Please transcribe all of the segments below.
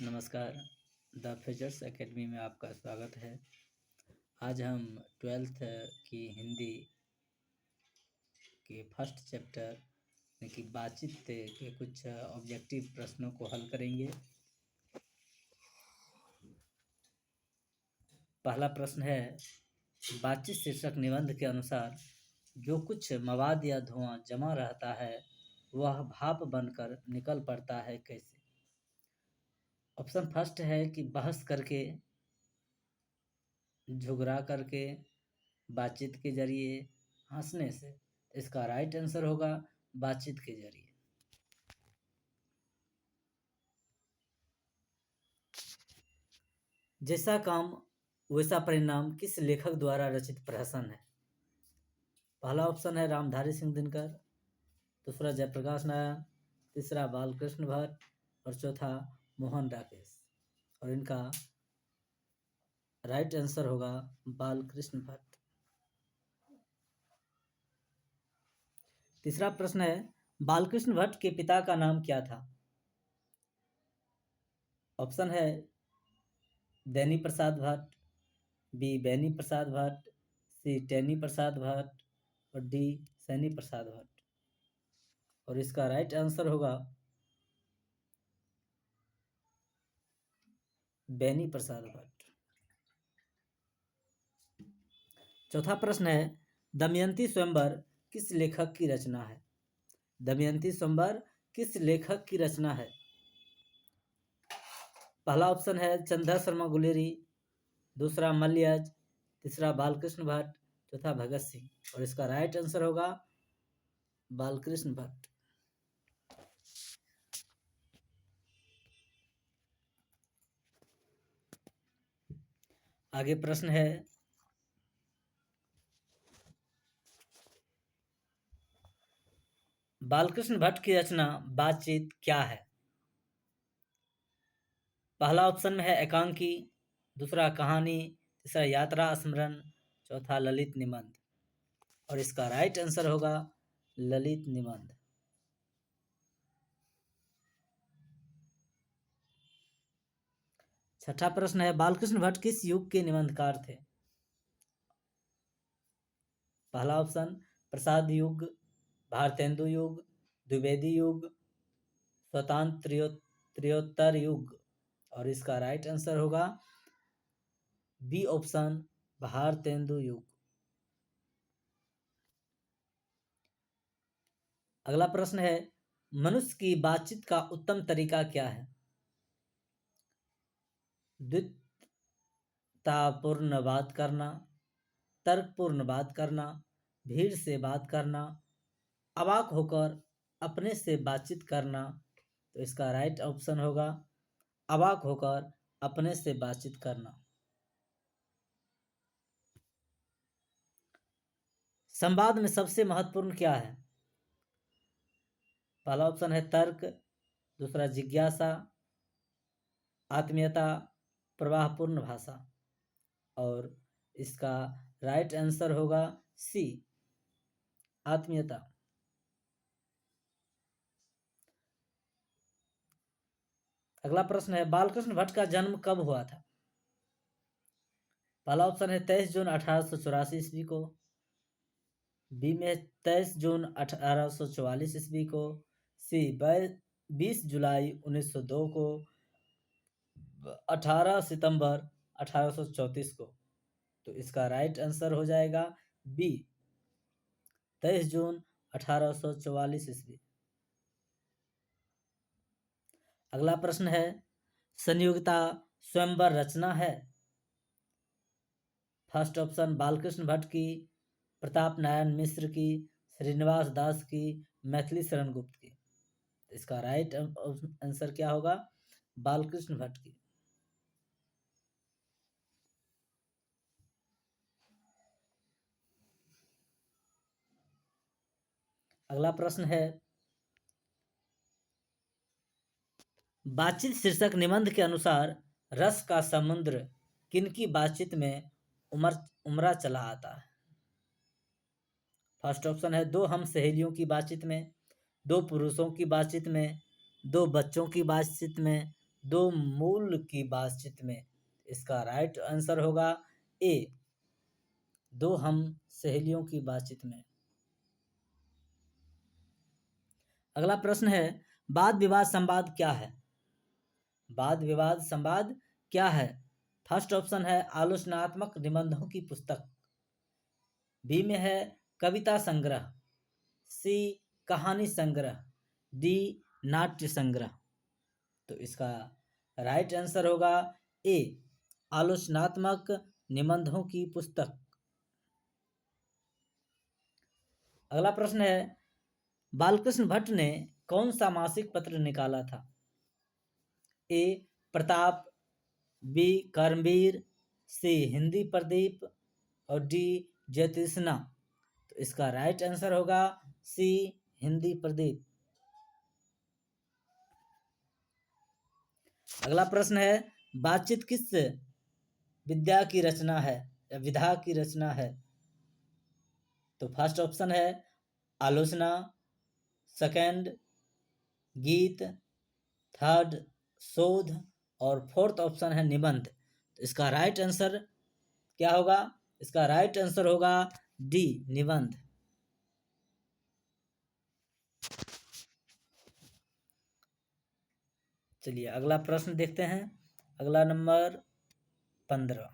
नमस्कार। The futures academy में आपका स्वागत है। आज हम 12th की हिंदी के फर्स्ट चैप्टर यानी कि बातचीत के कुछ ऑब्जेक्टिव प्रश्नों को हल करेंगे। पहला प्रश्न है, बातचीत शीर्षक निबंध के अनुसार जो कुछ मवाद या धुआं जमा रहता है वह भाप बनकर निकल पड़ता है कैसे? ऑप्शन फर्स्ट है कि बहस करके, झुगरा करके, बातचीत के जरिए, हंसने से। इसका राइट आंसर होगा बातचीत के जरिए। जैसा काम वैसा परिणाम किस लेखक द्वारा रचित प्रहसन है? पहला ऑप्शन है रामधारी सिंह दिनकर, दूसरा जयप्रकाश नारायण, तीसरा बालकृष्ण भट्ट और चौथा मोहन राकेश। और इनका राइट आंसर होगा बालकृष्ण भट्ट। तीसरा प्रश्न है, बालकृष्ण भट्ट के पिता का नाम क्या था? ऑप्शन है देनी प्रसाद भट्ट, बी बेनी प्रसाद भट्ट, सी टेनी प्रसाद भट्ट और डी सैनी प्रसाद भट्ट। और इसका राइट आंसर होगा बेनी प्रसाद भट्ट। चौथा प्रश्न है, दमयंती स्वयंवर किस लेखक की रचना है? दमयंती स्वयंवर किस लेखक की रचना है? पहला ऑप्शन है चंद्र शर्मा गुलेरी, दूसरा मलयज, तीसरा बालकृष्ण भट्ट, चौथा भगत सिंह। और इसका राइट आंसर होगा बालकृष्ण भट्ट। आगे प्रश्न है, बालकृष्ण भट्ट की रचना बातचीत क्या है? पहला ऑप्शन में है एकांकी, दूसरा कहानी, तीसरा यात्रा स्मरण, चौथा ललित निबंध। और इसका राइट आंसर होगा ललित निबंध। छठा प्रश्न है, बालकृष्ण भट्ट किस युग के निबंधकार थे? पहला ऑप्शन प्रसाद युग, भारतेंदु युग, द्विवेदी युग, स्वतंत्रोत्तर युग। और इसका राइट आंसर होगा बी ऑप्शन भारतेंदु युग। अगला प्रश्न है, मनुष्य की बातचीत का उत्तम तरीका क्या है? द्वितापूर्ण बात करना, तर्कपूर्ण बात करना, भीड़ से बात करना, अवाक होकर अपने से बातचीत करना। तो इसका राइट ऑप्शन होगा अवाक होकर अपने से बातचीत करना। संवाद में सबसे महत्वपूर्ण क्या है? पहला ऑप्शन है तर्क, दूसरा जिज्ञासा, आत्मीयता, प्रवाहपूर्ण भाषा। और इसका राइट आंसर होगा सी आत्मीयता। अगला प्रश्न है, बालकृष्ण भट्ट का जन्म कब हुआ था? पहला ऑप्शन है 23 जून 1884 ईस्वी को, बी में 23 जून 1844 ईस्वी को, सी 20 जुलाई 1902 को, 18 सितंबर 1834 को। तो इसका राइट आंसर हो जाएगा बी 23 जून 1844 ईस्वी। अगला प्रश्न है, संयोगिता स्वयंवर रचना है? फर्स्ट ऑप्शन बालकृष्ण भट्ट की, प्रताप नारायण मिश्र की, श्रीनिवास दास की, मैथिली शरण गुप्त की। इसका राइट आंसर क्या होगा? बालकृष्ण भट्ट की। अगला प्रश्न है, बातचीत शीर्षक निबंध के अनुसार रस का समुद्र किनकी बातचीत में उमरा चला आता है? फर्स्ट ऑप्शन है दो हम सहेलियों की बातचीत में, दो पुरुषों की बातचीत में, दो बच्चों की बातचीत में, दो मूल की बातचीत में। इसका राइट आंसर होगा ए, दो हम सहेलियों की बातचीत में। अगला प्रश्न है, वाद विवाद संवाद क्या है? वाद विवाद संवाद क्या है? फर्स्ट ऑप्शन है आलोचनात्मक निबंधों की पुस्तक, बी में है कविता संग्रह, सी कहानी संग्रह, डी नाट्य संग्रह। तो इसका राइट आंसर होगा ए, आलोचनात्मक निबंधों की पुस्तक। अगला प्रश्न है, बालकृष्ण भट्ट ने कौन सा मासिक पत्र निकाला था? ए प्रताप, बी कर्मवीर, सी हिंदी प्रदीप और डी ज्योतिष्ना। तो इसका राइट आंसर होगा सी हिंदी प्रदीप। अगला प्रश्न है, बातचीत किस विद्या की रचना है या विधा की रचना है? तो फर्स्ट ऑप्शन है आलोचना, सेकंड गीत, थर्ड शोध और फोर्थ ऑप्शन है निबंध। तो इसका राइट आंसर क्या होगा? इसका राइट आंसर होगा डी निबंध। चलिए अगला प्रश्न देखते हैं। अगला नंबर 15।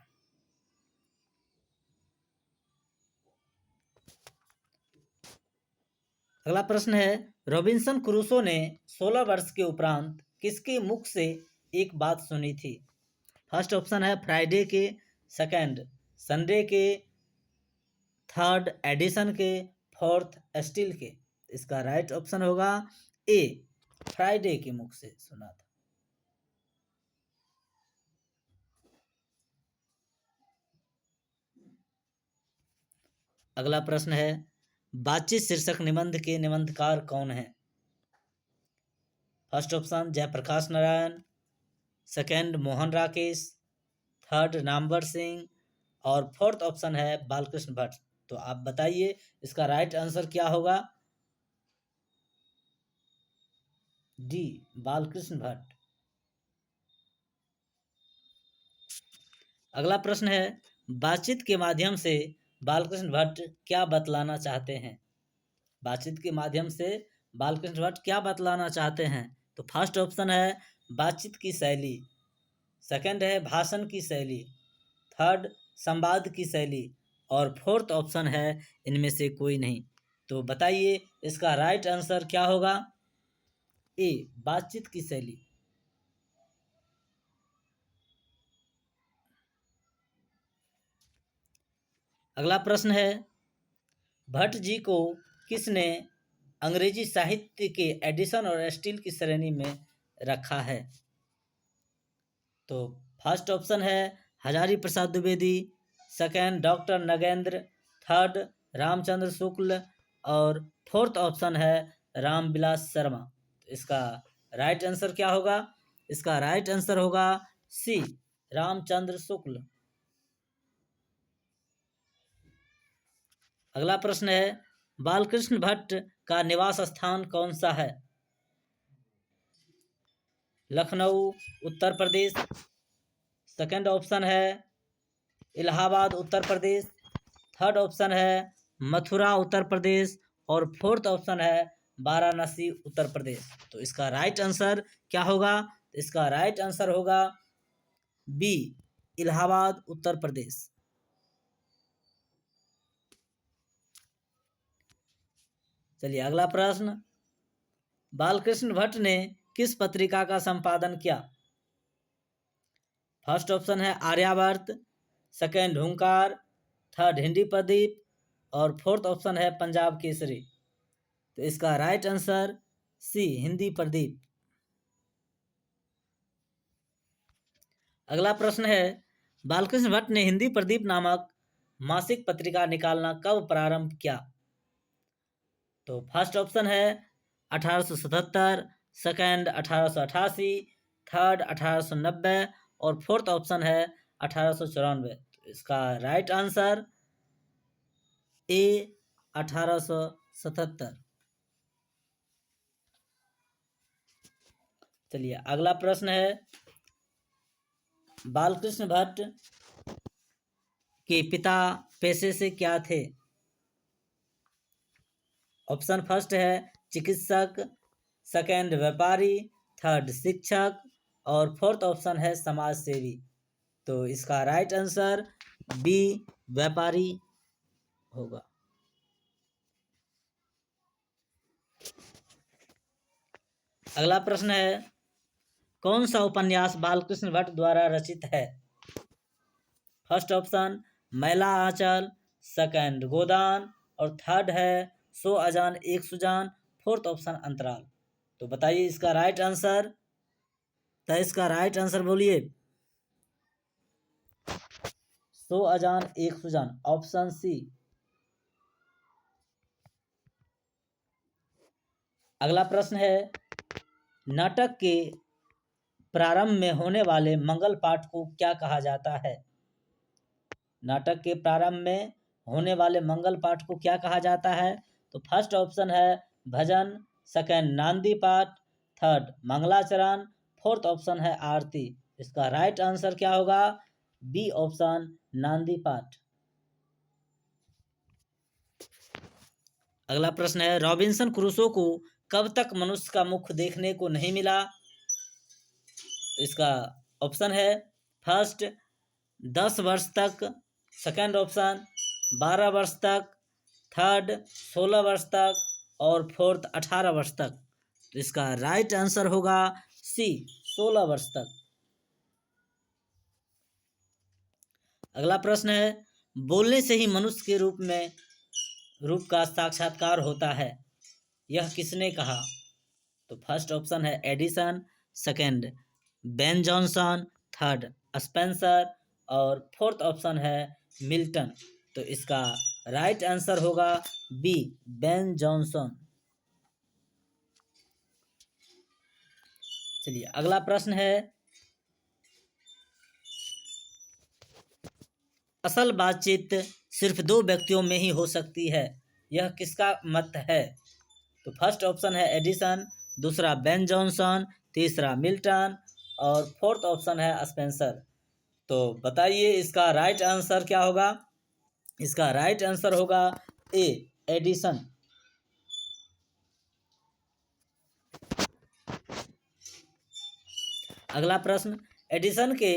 अगला प्रश्न है, रॉबिन्सन क्रूसो ने 16 वर्ष के उपरांत किसके मुख से एक बात सुनी थी? फर्स्ट ऑप्शन है फ्राइडे के, सेकंड संडे के, थर्ड एडिसन के, फोर्थ स्टील के। इसका राइट ऑप्शन होगा ए, फ्राइडे के मुख से सुना था। अगला प्रश्न है, बातचीत शीर्षक निबंध के निबंधकार कौन है? First option Jayaprakash Narayan, second Mohan Rakesh, third Namvar Singh और फोर्थ ऑप्शन है बालकृष्ण भट्ट। तो आप बताइए इसका राइट आंसर क्या होगा? डी बालकृष्ण भट्ट। अगला प्रश्न है, बातचीत के माध्यम से बालकृष्ण भट्ट क्या बतलाना चाहते हैं? बातचीत के माध्यम से बालकृष्ण भट्ट क्या बतलाना चाहते हैं? तो फर्स्ट ऑप्शन है बातचीत की शैली, सेकंड है भाषण की शैली, थर्ड संवाद की शैली और फोर्थ ऑप्शन है इनमें से कोई नहीं। तो बताइए इसका राइट आंसर क्या होगा? ए, बातचीत की शैली। अगला प्रश्न है, भट्ट जी को किसने अंग्रेजी साहित्य के एडिसन और स्टील की श्रेणी में रखा है? तो फर्स्ट ऑप्शन है Hazari Prasad Dwivedi, second doctor Nagendra, third Ramchandra Shukla और फोर्थ ऑप्शन है रामविलास शर्मा। तो इसका राइट आंसर क्या होगा? इसका राइट आंसर होगा सी, रामचंद्र शुक्ल। अगला प्रश्न है, बालकृष्ण भट्ट का निवास स्थान कौन सा है? लखनऊ उत्तर प्रदेश, सेकंड ऑप्शन है इलाहाबाद उत्तर प्रदेश, थर्ड ऑप्शन है मथुरा उत्तर प्रदेश और फोर्थ ऑप्शन है वाराणसी उत्तर प्रदेश। तो इसका राइट आंसर क्या होगा? इसका राइट आंसर होगा बी, इलाहाबाद उत्तर प्रदेश। चलिए अगला प्रश्न, बालकृष्ण भट्ट ने किस पत्रिका का संपादन किया? फर्स्ट ऑप्शन है आर्यावर्त, सेकंड हुंकार, थर्ड हिंदी प्रदीप और फोर्थ ऑप्शन है पंजाब केसरी। तो इसका right answer C, Hindi Pradeep. अगला प्रश्न है, बालकृष्ण भट्ट ने हिंदी प्रदीप नामक मासिक पत्रिका निकालना कब प्रारंभ किया? तो फर्स्ट ऑप्शन है 1877, सेकंड 1888, थर्ड 1890 और फोर्थ ऑप्शन है 1894। तो इसका राइट आंसर ए, 1877। चलिए अगला प्रश्न है, बालकृष्ण भट्ट के पिता पेशे से क्या थे? ऑप्शन फर्स्ट है चिकित्सक, सेकंड व्यापारी, थर्ड शिक्षक और फोर्थ ऑप्शन है समाज सेवी। तो इसका राइट आंसर बी व्यापारी होगा। अगला प्रश्न है, कौन सा उपन्यास बालकृष्ण भट्ट द्वारा रचित है? फर्स्ट ऑप्शन मैला आंचल, सेकंड गोदान और थर्ड है सो अजान एक सुजान, फोर्थ ऑप्शन अंतराल। तो बताइए इसका राइट आंसर। तो इसका राइट आंसर बोलिए। सो अजान एक सुजान, ऑप्शन सी। अगला प्रश्न है, नाटक के प्रारंभ में होने वाले मंगल पाठ को क्या कहा जाता है? नाटक के प्रारंभ में होने वाले मंगल पाठ को क्या कहा जाता है? तो फर्स्ट ऑप्शन है भजन, सेकंड नांदी पाठ, थर्ड मंगलाचरण, फोर्थ ऑप्शन है आरती। इसका राइट आंसर क्या होगा? बी ऑप्शन नांदी पाठ। अगला प्रश्न है, रॉबिन्सन क्रूसो को कब तक मनुष्य का मुख देखने को नहीं मिला? तो इसका ऑप्शन है फर्स्ट 10 वर्ष तक, सेकंड ऑप्शन 12 वर्ष तक, थर्ड 16 वर्ष तक और फोर्थ 18 वर्ष तक। तो इसका राइट आंसर होगा सी 16 वर्ष तक। अगला प्रश्न है, बोलने से ही मनुष्य के रूप का साक्षात्कार होता है, यह किसने कहा? तो फर्स्ट ऑप्शन है Edison, second Ben Jonson, third Spencer और फोर्थ ऑप्शन है मिल्टन। तो इसका राइट आंसर होगा बी बेन जॉनसन। चलिए अगला प्रश्न है, असल बातचीत सिर्फ दो व्यक्तियों में ही हो सकती है, यह किसका मत है? तो फर्स्ट ऑप्शन है एडिसन, दूसरा बेन जॉनसन, तीसरा मिल्टन और फोर्थ ऑप्शन है स्पेंसर। तो बताइए इसका राइट आंसर क्या होगा? इसका राइट आंसर होगा ए एडिसन। अगला प्रश्न, एडिसन के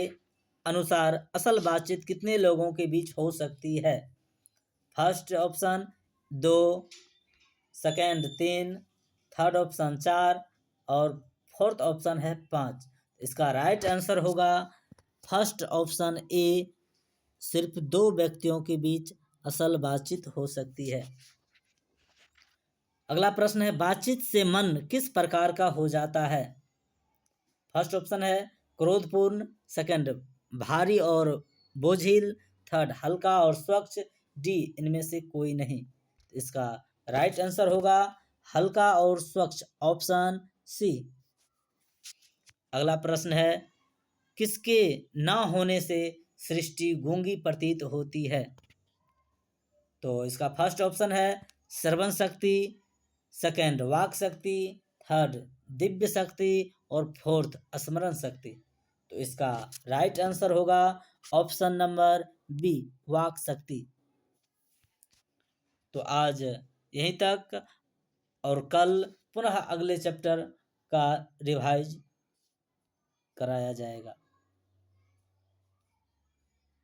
अनुसार असल बातचीत कितने लोगों के बीच हो सकती है? First option 2, second 3, third option 4 और फोर्थ ऑप्शन है 5। इसका राइट आंसर होगा फर्स्ट ऑप्शन ए, सिर्फ 2 व्यक्तियों के बीच असल बातचीत हो सकती है। अगला प्रश्न है, बातचीत से मन किस प्रकार का हो जाता है? फर्स्ट ऑप्शन है क्रोधपूर्ण, सेकंड भारी और बोझिल, थर्ड हल्का और स्वच्छ, डी इनमें से कोई नहीं। इसका राइट आंसर होगा हल्का और स्वच्छ, ऑप्शन सी। अगला प्रश्न है, किसके ना होने से सृष्टि गूंगी प्रतीत होती है? तो इसका फर्स्ट ऑप्शन है श्रवण शक्ति, सेकंड वाक शक्ति, थर्ड दिव्य शक्ति और फोर्थ स्मरण शक्ति। तो इसका राइट आंसर होगा ऑप्शन नंबर बी वाक शक्ति। तो आज यहीं तक और कल पुनः अगले चैप्टर का रिवाइज कराया जाएगा।